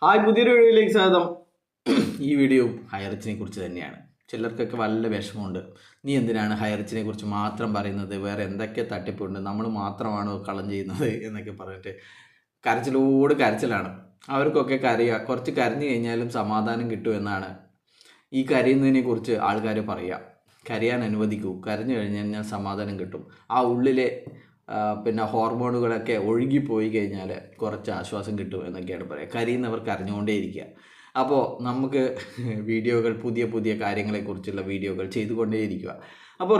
Hi, പുതിയൊരു വീഡിയോയിലേക്ക് സ്വാഗതം. ഈ വീഡിയോ ഹൈറിച്ചിനെ കുറിച്ച് തന്നെയാണ്. ചിലർക്കൊക്കെ വല്ല വിഷമമുണ്ട്. നീ എന്തിനാണ് ഹൈറിച്ചിനെ കുറിച്ച് മാത്രം പറയുന്നത്, വേറെ എന്തൊക്കെ തട്ടിപ്പുണ്ട്, നമ്മൾ മാത്രമാണോ കള്ളം ചെയ്യുന്നത് എന്നൊക്കെ പറഞ്ഞിട്ട് കരച്ചിലോട് കരച്ചിലാണ്. അവർക്കൊക്കെ കുറച്ച് കരഞ്ഞു കഴിഞ്ഞാലും സമാധാനം കിട്ടുമെന്നാണ് ഈ കരയുന്നതിനെ കുറിച്ച് ആൾക്കാർ പറയുക. കരയാൻ അനുവദിക്കൂ, കരഞ്ഞു കഴിഞ്ഞാൽ സമാധാനം കിട്ടും. ആ ഉള്ളിലെ ഹോർമോണുകളൊക്കെ ഒഴുകിപ്പോയി കഴിഞ്ഞാൽ കുറച്ച് ആശ്വാസം കിട്ടും എന്നൊക്കെയാണ് പറയുക. കരയുന്നവർ കരഞ്ഞുകൊണ്ടേയിരിക്കുക. അപ്പോൾ നമുക്ക് വീഡിയോകൾ, പുതിയ പുതിയ കാര്യങ്ങളെക്കുറിച്ചുള്ള വീഡിയോകൾ ചെയ്തുകൊണ്ടേയിരിക്കുക. അപ്പോൾ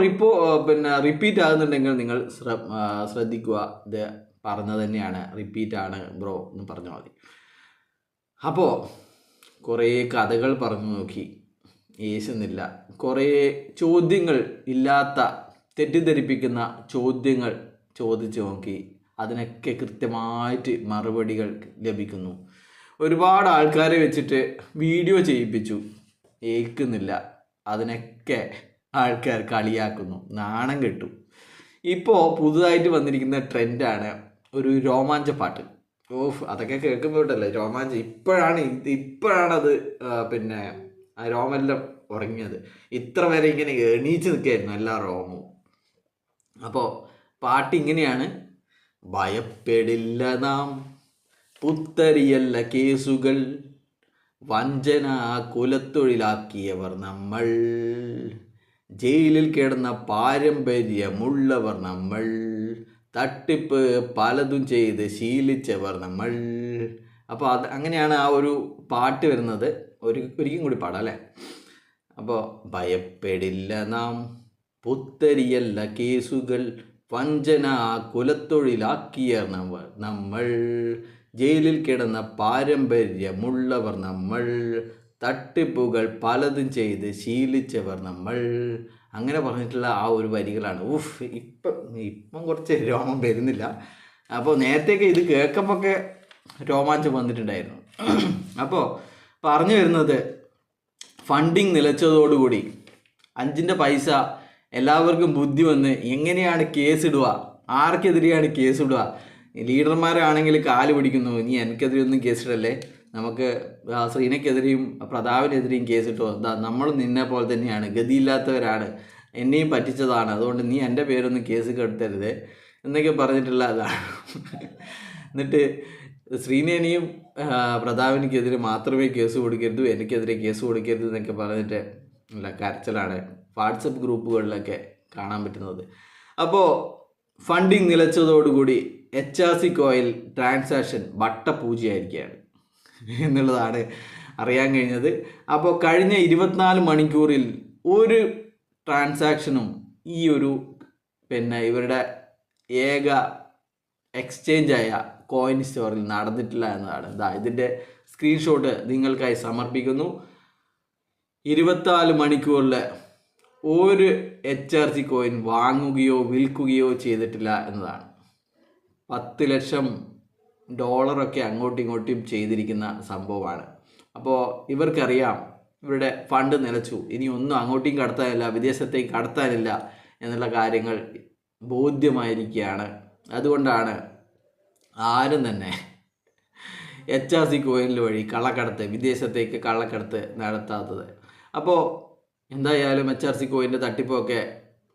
റിപ്പീറ്റ് ആകുന്നുണ്ടെങ്കിൽ നിങ്ങൾ ശ്രദ്ധിക്കുക. ഇത് പറഞ്ഞത് തന്നെയാണ്, റിപ്പീറ്റാണ് ബ്രോ എന്ന് പറഞ്ഞാൽ മതി. അപ്പോൾ കുറേ കഥകൾ പറഞ്ഞു നോക്കി, ഏശുന്നില്ല. കുറേ ചോദ്യങ്ങൾ ഇല്ലാത്ത, തെറ്റിദ്ധരിപ്പിക്കുന്ന ചോദ്യങ്ങൾ ചോദിച്ചു നോക്കി, അതിനൊക്കെ കൃത്യമായിട്ട് മറുപടികൾ ലഭിക്കുന്നു. ഒരുപാട് ആൾക്കാരെ വെച്ചിട്ട് വീഡിയോ ചെയ്യിപ്പിച്ചു, ഏൽക്കുന്നില്ല. അതിനൊക്കെ ആൾക്കാർ കളിയാക്കുന്നു, നാണം കെട്ടു. ഇപ്പോൾ പുതുതായിട്ട് വന്നിരിക്കുന്ന ട്രെൻഡാണ് ഒരു രോമാഞ്ച പാട്ട്. അതൊക്കെ കേൾക്കുമ്പോഴല്ലേ രോമാഞ്ചം. ഇപ്പോഴാണത് ആ രോമെല്ലാം ഉറങ്ങിയത്. ഇത്ര വരെ ഇങ്ങനെ എണീച്ച് നിൽക്കുകയായിരുന്നു എല്ലാ രോമവും. അപ്പോൾ പാട്ട് ഇങ്ങനെയാണ്: ഭയപ്പെടില്ല നാം, പുത്തരിയല്ല കേസുകൾ, വഞ്ചന കുലത്തൊഴിലാക്കിയവർ നമ്മൾ, ജയിലിൽ കിടന്ന പാരമ്പര്യമുള്ളവർ നമ്മൾ, തട്ടിപ്പ് പലതും ചെയ്ത് ശീലിച്ചവർ നമ്മൾ. അപ്പോൾ അങ്ങനെയാണ് ആ ഒരു പാട്ട് വരുന്നത്. ഒരിക്കലും കൂടി പാടാം അല്ലേ? അപ്പോൾ ഭയപ്പെടില്ല നാം, പുത്തരിയല്ല കേസുകൾ, വഞ്ചന കുലത്തൊഴിലാക്കിയ നമ്മൾ, ജയിലിൽ കിടന്ന പാരമ്പര്യമുള്ളവർ നമ്മൾ, തട്ടിപ്പുകൾ പലതും ചെയ്ത് ശീലിച്ചവർ നമ്മൾ. അങ്ങനെ പറഞ്ഞിട്ടുള്ള ആ ഒരു വരികളാണ്. ഇപ്പം കുറച്ച് രോമം വരുന്നില്ല. അപ്പോൾ നേരത്തെയൊക്കെ ഇത് കേൾക്കുമ്പോഴൊക്കെ രോമാഞ്ചം വന്നിട്ടുണ്ടായിരുന്നു. അപ്പോൾ പറഞ്ഞു വരുന്നത്, ഫണ്ടിങ് നിലച്ചതോടുകൂടി 5ൻ്റെ പൈസ എല്ലാവർക്കും ബുദ്ധി വന്ന് എങ്ങനെയാണ് കേസിടുക, ആർക്കെതിരെയാണ് കേസിടുക. ലീഡർമാരാണെങ്കിൽ കാല് പിടിക്കുന്നു, നീ എനിക്കെതിരെ ഒന്നും കേസിടല്ലേ, നമുക്ക് ശ്രീനയ്ക്കെതിരെയും പ്രതാപിനെതിരെയും കേസിട്ടോ, നമ്മളും നിന്നെ പോലെ തന്നെയാണ്, ഗതിയില്ലാത്തവരാണ്, എന്നെയും പറ്റിച്ചതാണ്, അതുകൊണ്ട് നീ എൻ്റെ പേരൊന്നും കേസ് കെടുത്തരുത് എന്നൊക്കെ പറഞ്ഞിട്ടുള്ള അതാണ്. എന്നിട്ട് ശ്രീനേനെയും പ്രതാപിനെതിരെ മാത്രമേ കേസ് കൊടുക്കരുത്, എനിക്കെതിരെ കേസ് കൊടുക്കരുത് എന്നൊക്കെ പറഞ്ഞിട്ട് നല്ല കരച്ചിലാണ് വാട്സപ്പ് ഗ്രൂപ്പുകളിലൊക്കെ കാണാൻ പറ്റുന്നത്. അപ്പോൾ ഫണ്ടിങ് നിലച്ചതോടുകൂടി HRC കോയിൽ ട്രാൻസാക്ഷൻ വട്ടപൂജയായിരിക്കുകയാണ് എന്നുള്ളതാണ് അറിയാൻ കഴിഞ്ഞത്. അപ്പോൾ കഴിഞ്ഞ 24 മണിക്കൂറിൽ ഒരു ട്രാൻസാക്ഷനും ഈ ഒരു ഇവരുടെ ഏക എക്സ്ചേഞ്ചായ കോയിൻ സ്റ്റോറിൽ നടന്നിട്ടില്ല എന്നതാണ്. ഇതിൻ്റെ സ്ക്രീൻഷോട്ട് നിങ്ങൾക്കായി സമർപ്പിക്കുന്നു. 24 മണിക്കൂറിൽ ഒരു HRC കോയിൻ വാങ്ങുകയോ വിൽക്കുകയോ ചെയ്തിട്ടില്ല എന്നതാണ്. 10 ലക്ഷം ഡോളറൊക്കെ അങ്ങോട്ടും ഇങ്ങോട്ടും ചെയ്തിരിക്കുന്ന സംഭവമാണ്. അപ്പോൾ ഇവർക്കറിയാം ഇവരുടെ ഫണ്ട് നിലച്ചു, ഇനി ഒന്നും അങ്ങോട്ടും കടത്താനില്ല, വിദേശത്തേക്ക് കടത്താനില്ല എന്നുള്ള കാര്യങ്ങൾ ബോധ്യമായിരിക്കുകയാണ്. അതുകൊണ്ടാണ് ആരും തന്നെ HRC കോയിനിൽ വഴി വിദേശത്തേക്ക് കള്ളക്കടത്ത് നടത്താത്തത്. അപ്പോൾ എന്തായാലും HRC കോയിൻ്റെ തട്ടിപ്പൊക്കെ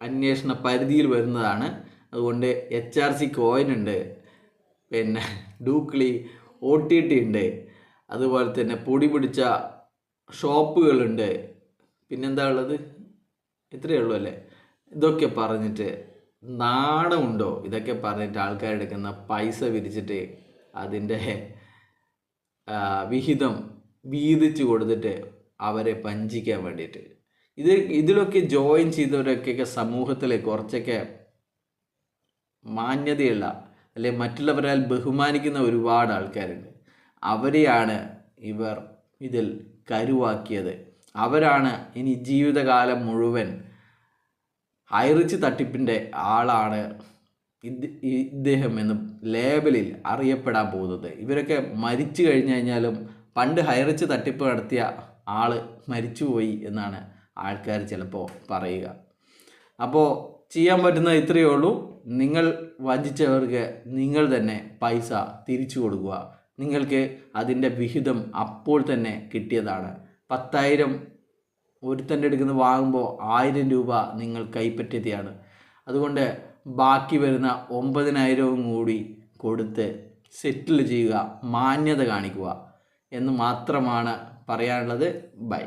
അന്വേഷണ പരിധിയിൽ വരുന്നതാണ്. അതുകൊണ്ട് HRC കോയിൻ ഉണ്ട്, ഡൂക്ലി OTT ഉണ്ട്, അതുപോലെ തന്നെ പൊടി പിടിച്ച ഷോപ്പുകളുണ്ട്, പിന്നെന്താ ഉള്ളത്, ഇത്രയേ ഉള്ളൂ അല്ലേ? ഇതൊക്കെ പറഞ്ഞിട്ട് നാണമുണ്ടോ? ഇതൊക്കെ പറഞ്ഞിട്ട് ആൾക്കാരെടുക്കുന്ന പൈസ വിരിച്ചിട്ട് അതിൻ്റെ വിഹിതം വീതിച്ചു കൊടുത്തിട്ട് അവരെ വഞ്ചിക്കാൻ വേണ്ടിയിട്ട് ഇതിലൊക്കെ ജോയിൻ ചെയ്തവരൊക്കെ സമൂഹത്തിൽ കുറച്ചൊക്കെ മാന്യതയുള്ള, അല്ലെ മറ്റുള്ളവരാൽ ബഹുമാനിക്കുന്ന ഒരുപാട് ആൾക്കാരുണ്ട്. അവരെയാണ് ഇവർ ഇതിൽ കരുവാക്കിയത്. അവരാണ് ഇനി ജീവിതകാലം മുഴുവൻ ഹൈറിച്ച് തട്ടിപ്പിൻ്റെ ആളാണ് ഇദ്ദേഹം എന്ന ലേബലിൽ അറിയപ്പെടാൻ പോകുന്നത്. ഇവരൊക്കെ മരിച്ചു കഴിഞ്ഞാലും പണ്ട് ഹൈറിച്ച് തട്ടിപ്പ് നടത്തിയ ആൾ മരിച്ചുപോയി എന്നാണ് ആൾക്കാർ ചിലപ്പോൾ പറയുക. അപ്പോൾ ചെയ്യാൻ പറ്റുന്നത് ഇത്രയേ ഉള്ളൂ. നിങ്ങൾ വഞ്ചിച്ചവർക്ക് നിങ്ങൾ തന്നെ പൈസ തിരിച്ചു കൊടുക്കുക. നിങ്ങൾക്ക് അതിൻ്റെ വിഹിതം അപ്പോൾ തന്നെ കിട്ടിയതാണ്. 10,000 ഒരുത്തൻ്റെ അടുക്കുന്ന വാങ്ങുമ്പോൾ 1000 രൂപ നിങ്ങൾ കൈപ്പറ്റിയതാണ്. അതുകൊണ്ട് ബാക്കി വരുന്ന 9,000 കൂടി കൊടുത്ത് സെറ്റിൽ ചെയ്യുക, മാന്യത കാണിക്കുക എന്ന് മാത്രമാണ് പറയാനുള്ളത്. ബൈ.